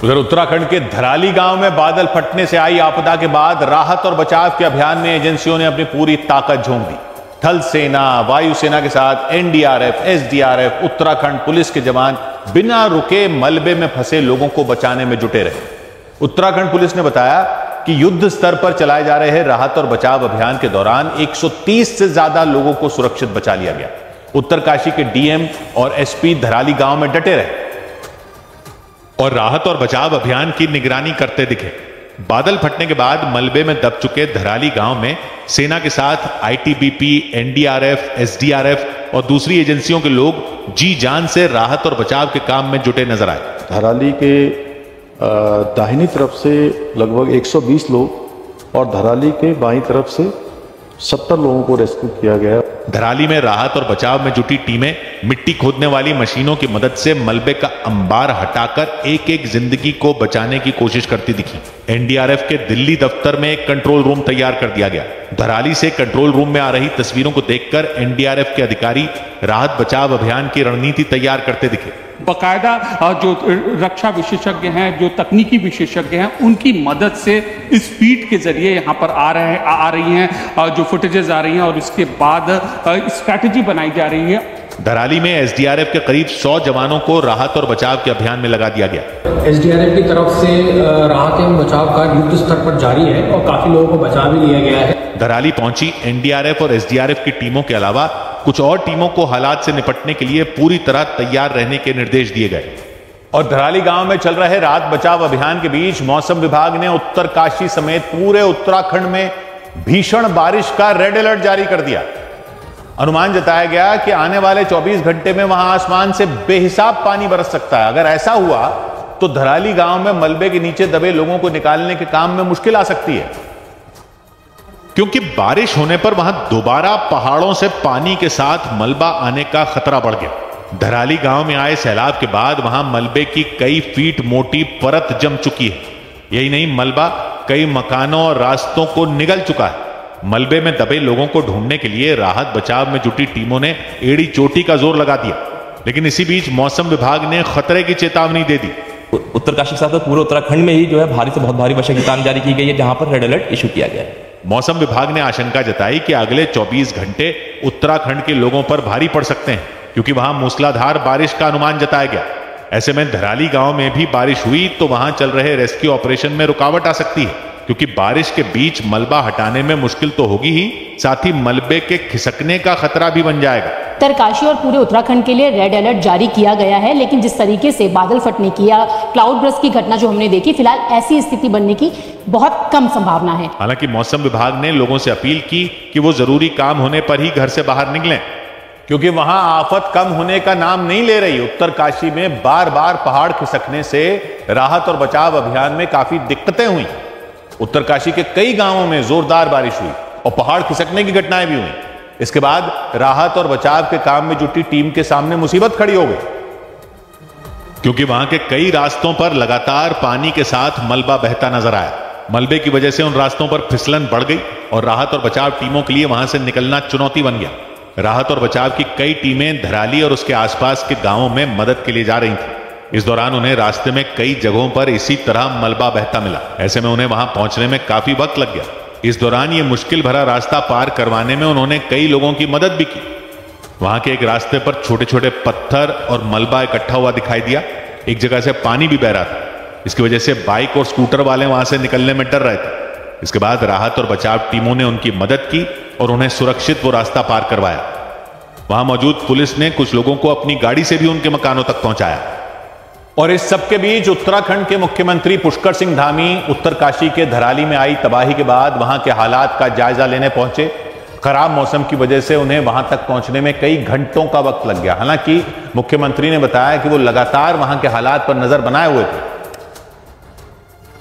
उधर उत्तराखंड के धराली गांव में बादल फटने से आई आपदा के बाद राहत और बचाव के अभियान में एजेंसियों ने अपनी पूरी ताकत झोंक दी। थल सेना, वायुसेना के साथ एनडीआरएफ, एसडीआरएफ, उत्तराखंड पुलिस के जवान बिना रुके मलबे में फंसे लोगों को बचाने में जुटे रहे। उत्तराखंड पुलिस ने बताया कि युद्ध स्तर पर चलाए जा रहे राहत और बचाव अभियान के दौरान 130 से ज्यादा लोगों को सुरक्षित बचा लिया गया। उत्तरकाशी के डीएम और एसपी धराली गांव में डटे रहे और राहत और बचाव अभियान की निगरानी करते दिखे। बादल फटने के बाद मलबे में दब चुके धराली गांव में सेना के साथ आईटीबीपी, एनडीआरएफ, एसडीआरएफ और दूसरी एजेंसियों के लोग जी जान से राहत और बचाव के काम में जुटे नजर आए। धराली के दाहिनी तरफ से लगभग 120 लोग और धराली के बाईं तरफ से 70 लोगों को रेस्क्यू किया गया। धराली में राहत और बचाव में जुटी टीमें मिट्टी खोदने वाली मशीनों की मदद से मलबे का अंबार हटाकर एक एक जिंदगी को बचाने की कोशिश करती दिखी। एनडीआरएफ के दिल्ली दफ्तर में एक कंट्रोल रूम तैयार कर दिया गया। धराली से कंट्रोल रूम में आ रही तस्वीरों को देखकर एनडीआरएफ के अधिकारी राहत बचाव अभियान की रणनीति तैयार करते दिखे। बाकायदा जो रक्षा विशेषज्ञ हैं, जो तकनीकी विशेषज्ञ हैं, उनकी मदद से इस फीड के जरिए यहाँ पर आ रही हैं जो फुटेजेस आ रही हैं और इसके बाद स्ट्रैटेजी बनाई जा रही है। धराली में एसडीआरएफ के करीब 100 जवानों को राहत और बचाव के अभियान में लगा दिया गया। एसडीआरएफ की तरफ से राहत एवं बचाव कार्य युद्ध स्तर पर जारी है और काफी लोगों को बचा भी लिया गया है। धराली पहुंची एनडीआरएफ और एसडीआरएफ की टीमों के अलावा कुछ और टीमों को हालात से निपटने के लिए पूरी तरह तैयार रहने के निर्देश दिए गए। और धराली गांव में चल रहे राहत बचाव अभियान के बीच मौसम विभाग ने उत्तरकाशी समेत पूरे उत्तराखंड में भीषण बारिश का रेड अलर्ट जारी कर दिया। अनुमान जताया गया कि आने वाले 24 घंटे में वहां आसमान से बेहिसाब पानी बरस सकता है। अगर ऐसा हुआ तो धराली गांव में मलबे के नीचे दबे लोगों को निकालने के काम में मुश्किल आ सकती है, क्योंकि बारिश होने पर वहां दोबारा पहाड़ों से पानी के साथ मलबा आने का खतरा बढ़ गया। धराली गांव में आए सैलाब के बाद वहां मलबे की कई फीट मोटी परत जम चुकी है। यही नहीं, मलबा कई मकानों और रास्तों को निगल चुका है। मलबे में दबे लोगों को ढूंढने के लिए राहत बचाव में जुटी टीमों ने एड़ी चोटी का जोर लगा दिया, लेकिन इसी बीच मौसम विभाग ने खतरे की चेतावनी दे दी। उत्तरकाशी के साथ पूरे उत्तराखंड में ही जो है भारी से बहुत भारी वर्षा की चेतावनी जारी की गई है, जहां पर रेड अलर्ट इशू किया गया है। मौसम विभाग ने आशंका जताई कि अगले 24 घंटे उत्तराखंड के लोगों पर भारी पड़ सकते हैं, क्योंकि वहां मूसलाधार बारिश का अनुमान जताया गया। ऐसे में धराली गांव में भी बारिश हुई तो वहां चल रहे रेस्क्यू ऑपरेशन में रुकावट आ सकती है, क्योंकि बारिश के बीच मलबा हटाने में मुश्किल तो होगी ही, साथ ही मलबे के खिसकने का खतरा भी बन जाएगा। उत्तरकाशी और पूरे उत्तराखंड के लिए रेड अलर्ट जारी किया गया है, लेकिन जिस तरीके से बादल फटने की या क्लाउड बर्स्ट की घटना जो हमने देखी, फिलहाल ऐसी स्थिति बनने की बहुत कम संभावना है। हालांकि मौसम विभाग ने लोगों से अपील की कि वो जरूरी काम होने पर ही घर से बाहर निकलें, क्योंकि वहां आफत कम होने का नाम नहीं ले रही। उत्तरकाशी में बार बार पहाड़ खिसकने से राहत और बचाव अभियान में काफी दिक्कतें हुई। उत्तरकाशी के कई गांवों में जोरदार बारिश हुई और पहाड़ खिसकने की घटनाएं भी हुई। इसके बाद राहत और बचाव के काम में जुटी टीम के सामने मुसीबत खड़ी हो गई, क्योंकि वहां के कई रास्तों पर लगातार पानी के साथ मलबा बहता नजर आया। मलबे की वजह से उन रास्तों पर फिसलन बढ़ गई और राहत और बचाव टीमों के लिए वहां से निकलना चुनौती बन गया। राहत और बचाव की कई टीमें धराली और उसके आसपास के गांवों में मदद के लिए जा रही थी। इस दौरान उन्हें रास्ते में कई जगहों पर इसी तरह मलबा बहता मिला। ऐसे में उन्हें वहां पहुंचने में काफी वक्त लग गया। इस दौरान ये मुश्किल भरा रास्ता पार करवाने में उन्होंने कई लोगों की मदद भी की। वहां के एक रास्ते पर छोटे छोटे पत्थर और मलबा इकट्ठा हुआ दिखाई दिया। एक जगह से पानी भी बह रहा था। इसकी वजह से बाइक और स्कूटर वाले वहां से निकलने में डर रहे थे। इसके बाद राहत और बचाव टीमों ने उनकी मदद की और उन्हें सुरक्षित वो रास्ता पार करवाया। वहां मौजूद पुलिस ने कुछ लोगों को अपनी गाड़ी से भी उनके मकानों तक पहुंचाया। और इस सबके बीच उत्तराखंड के मुख्यमंत्री पुष्कर सिंह धामी उत्तरकाशी के धराली में आई तबाही के बाद वहां के हालात का जायजा लेने पहुंचे। खराब मौसम की वजह से उन्हें वहां तक पहुंचने में कई घंटों का वक्त लग गया। हालांकि मुख्यमंत्री ने बताया कि वो लगातार वहां के हालात पर नजर बनाए हुए थे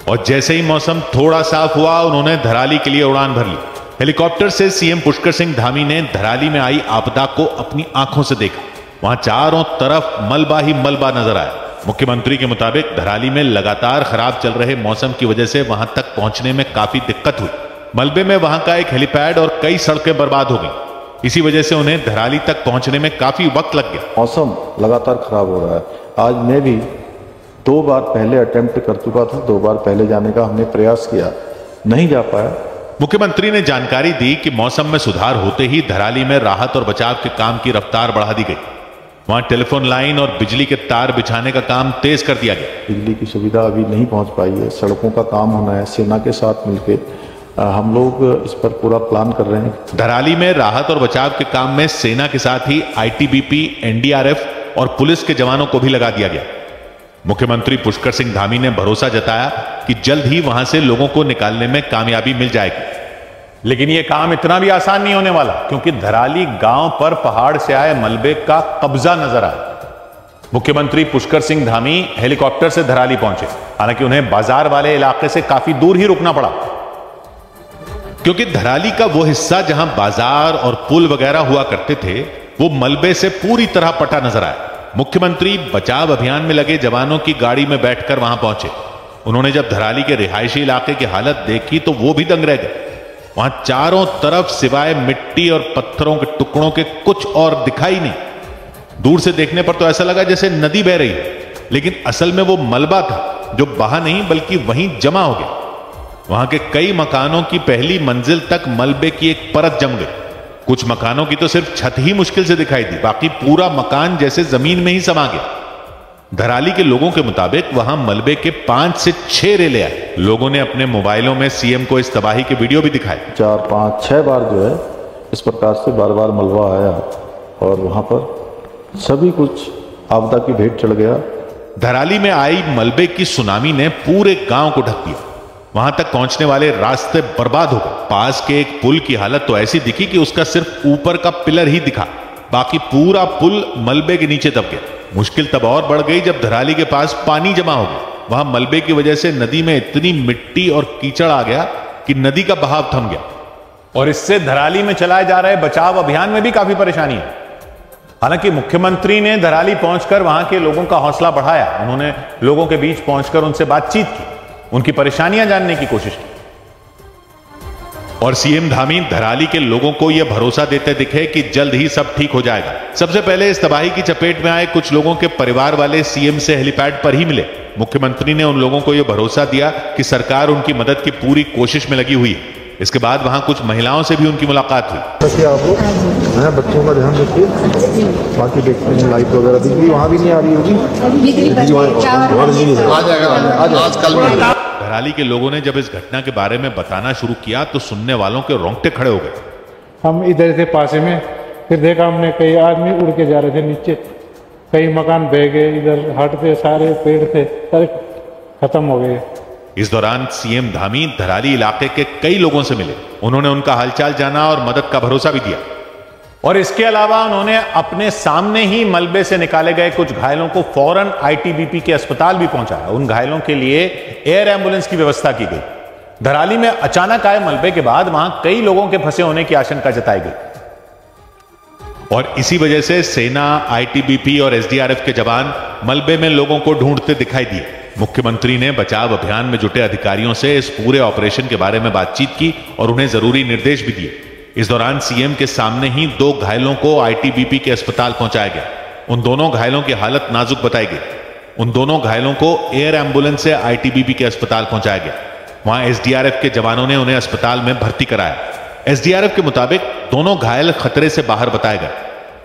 और जैसे ही मौसम थोड़ा साफ हुआ, उन्होंने धराली के लिए उड़ान भर ली। हेलीकॉप्टर से सीएम पुष्कर सिंह धामी ने धराली में आई आपदा को अपनी आंखों से देखा। वहां चारों तरफ मलबा ही मलबा नजर आया। मुख्यमंत्री के मुताबिक धराली में लगातार खराब चल रहे मौसम की वजह से वहां तक पहुंचने में काफी दिक्कत हुई। मलबे में वहां का एक हेलीपैड और कई सड़कें बर्बाद हो गई। इसी वजह से उन्हें धराली तक पहुंचने में काफी वक्त लग गया। मौसम लगातार खराब हो रहा है। आज मैं भी 2 बार पहले अटेम्प्ट कर चुका था, 2 बार पहले जाने का हमने प्रयास किया, नहीं जा पाया। मुख्यमंत्री ने जानकारी दी कि मौसम में सुधार होते ही धराली में राहत और बचाव के काम की रफ्तार बढ़ा दी गई। वहां टेलीफोन लाइन और बिजली के तार बिछाने का काम तेज कर दिया गया। बिजली की सुविधा अभी नहीं पहुंच पाई है, सड़कों का काम होना है। सेना के साथ मिलकर हम लोग इस पर पूरा प्लान कर रहे हैं। धराली में राहत और बचाव के काम में सेना के साथ ही आईटीबीपी, एनडीआरएफ और पुलिस के जवानों को भी लगा दिया गया। मुख्यमंत्री पुष्कर सिंह धामी ने भरोसा जताया कि जल्द ही वहां से लोगों को निकालने में कामयाबी मिल जाएगी। लेकिन यह काम इतना भी आसान नहीं होने वाला, क्योंकि धराली गांव पर पहाड़ से आए मलबे का कब्जा नजर आया। मुख्यमंत्री पुष्कर सिंह धामी हेलीकॉप्टर से धराली पहुंचे, हालांकि उन्हें बाजार वाले इलाके से काफी दूर ही रुकना पड़ा, क्योंकि धराली का वो हिस्सा जहां बाजार और पुल वगैरह हुआ करते थे वो मलबे से पूरी तरह पटा नजर आया। मुख्यमंत्री बचाव अभियान में लगे जवानों की गाड़ी में बैठकर वहां पहुंचे। उन्होंने जब धराली के रिहायशी इलाके की हालत देखी तो वो भी दंग रह गए। वहां चारों तरफ सिवाय मिट्टी और पत्थरों के टुकड़ों के कुछ और दिखाई नहीं। दूर से देखने पर तो ऐसा लगा जैसे नदी बह रही है, लेकिन असल में वो मलबा था जो बहा नहीं बल्कि वहीं जमा हो गया। वहां के कई मकानों की पहली मंजिल तक मलबे की एक परत जम गई। कुछ मकानों की तो सिर्फ छत ही मुश्किल से दिखाई दी, बाकी पूरा मकान जैसे जमीन में ही समा गया। धराली के लोगों के मुताबिक वहां मलबे के 5 से 6 रेले आए। लोगों ने अपने मोबाइलों में सीएम को इस तबाही के वीडियो भी दिखाए। 4, 5, 6 बार जो है इस प्रकार से बार बार मलबा आया और वहां पर सभी कुछ आपदा की भेंट चढ़ गया। धराली में आई मलबे की सुनामी ने पूरे गांव को ढक दिया। वहां तक पहुंचने वाले रास्ते बर्बाद हो गए। पास के एक पुल की हालत तो ऐसी दिखी कि उसका सिर्फ ऊपर का पिलर ही दिखा, बाकी पूरा पुल मलबे के नीचे दब गया। मुश्किल तब और बढ़ गई जब धराली के पास पानी जमा हो गया। वहां मलबे की वजह से नदी में इतनी मिट्टी और कीचड़ आ गया कि नदी का बहाव थम गया, और इससे धराली में चलाए जा रहे बचाव अभियान में भी काफी परेशानी है। हालांकि मुख्यमंत्री ने धराली पहुंचकर वहां के लोगों का हौसला बढ़ाया। उन्होंने लोगों के बीच पहुंचकर उनसे बातचीत की, उनकी परेशानियां जानने की कोशिश की, और सीएम धामी धराली के लोगों को यह भरोसा देते दिखे कि जल्द ही सब ठीक हो जाएगा। सबसे पहले इस तबाही की चपेट में आए कुछ लोगों के परिवार वाले सीएम से हेलीपैड पर ही मिले। मुख्यमंत्री ने उन लोगों को यह भरोसा दिया कि सरकार उनकी मदद की पूरी कोशिश में लगी हुई है। इसके बाद वहां कुछ महिलाओं से भी उनकी मुलाकात हुई। आप लोग बच्चों का ध्यान रखिए, बाकी देखते हैं लाइट वगैरह बिजली वहां भी नहीं आ रही होगी। धराली के लोगों ने जब इस घटना के बारे में बताना शुरू किया तो सुनने वालों के रोंगटे खड़े हो गए। हम इधर थे पासे में, फिर देखा हमने कई आदमी उड़ के जा रहे थे नीचे, कई मकान बह गए, इधर हट पे सारे पेड़ थे सारे खत्म हो गए। इस दौरान सीएम धामी धराली इलाके के कई लोगों से मिले। उन्होंने उनका हालचाल जाना और मदद का भरोसा भी दिया, और इसके अलावा उन्होंने अपने सामने ही मलबे से निकाले गए कुछ घायलों को फौरन आईटीबीपी के अस्पताल भी पहुंचाया। उन घायलों के लिए एयर एम्बुलेंस की व्यवस्था की गई। धराली में अचानक आए मलबे के बाद वहां कई लोगों के फंसे होने की आशंका जताई गई, और इसी वजह से सेना, आईटीबीपी और एसडीआरएफ के जवान मलबे में लोगों को ढूंढते दिखाई दिए। मुख्यमंत्री ने बचाव अभियान में जुटे अधिकारियों से इस पूरे ऑपरेशन के बारे में बातचीत की और उन्हें जरूरी निर्देश भी दिए। इस दौरान सीएम के सामने ही 2 घायलों को आईटीबीपी के अस्पताल पहुंचाया गया। उन दोनों घायलों की हालत नाजुक बताई गई। उन दोनों घायलों को एयर एम्बुलेंस से आईटीबीपी के अस्पताल पहुंचाया गया। वहां एसडीआरएफ के जवानों ने उन्हें अस्पताल में भर्ती कराया। एसडीआरएफ के मुताबिक दोनों घायल खतरे से बाहर बताए गए।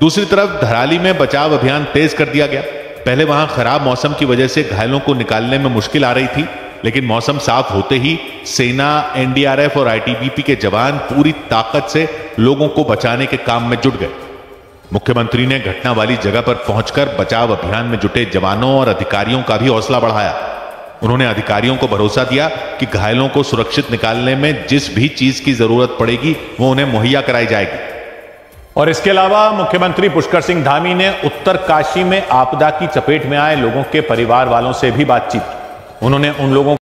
दूसरी तरफ धराली में बचाव अभियान तेज कर दिया गया। पहले वहां खराब मौसम की वजह से घायलों को निकालने में मुश्किल आ रही थी, लेकिन मौसम साफ होते ही सेना, एनडीआरएफ और आईटीबीपी के जवान पूरी ताकत से लोगों को बचाने के काम में जुट गए। मुख्यमंत्री ने घटना वाली जगह पर पहुंचकर बचाव अभियान में जुटे जवानों और अधिकारियों का भी हौसला बढ़ाया। उन्होंने अधिकारियों को भरोसा दिया कि घायलों को सुरक्षित निकालने में जिस भी चीज की जरूरत पड़ेगी वो उन्हें मुहैया कराई जाएगी। और इसके अलावा मुख्यमंत्री पुष्कर सिंह धामी ने उत्तरकाशी में आपदा की चपेट में आए लोगों के परिवार वालों से भी बातचीत की। उन्होंने उन लोगों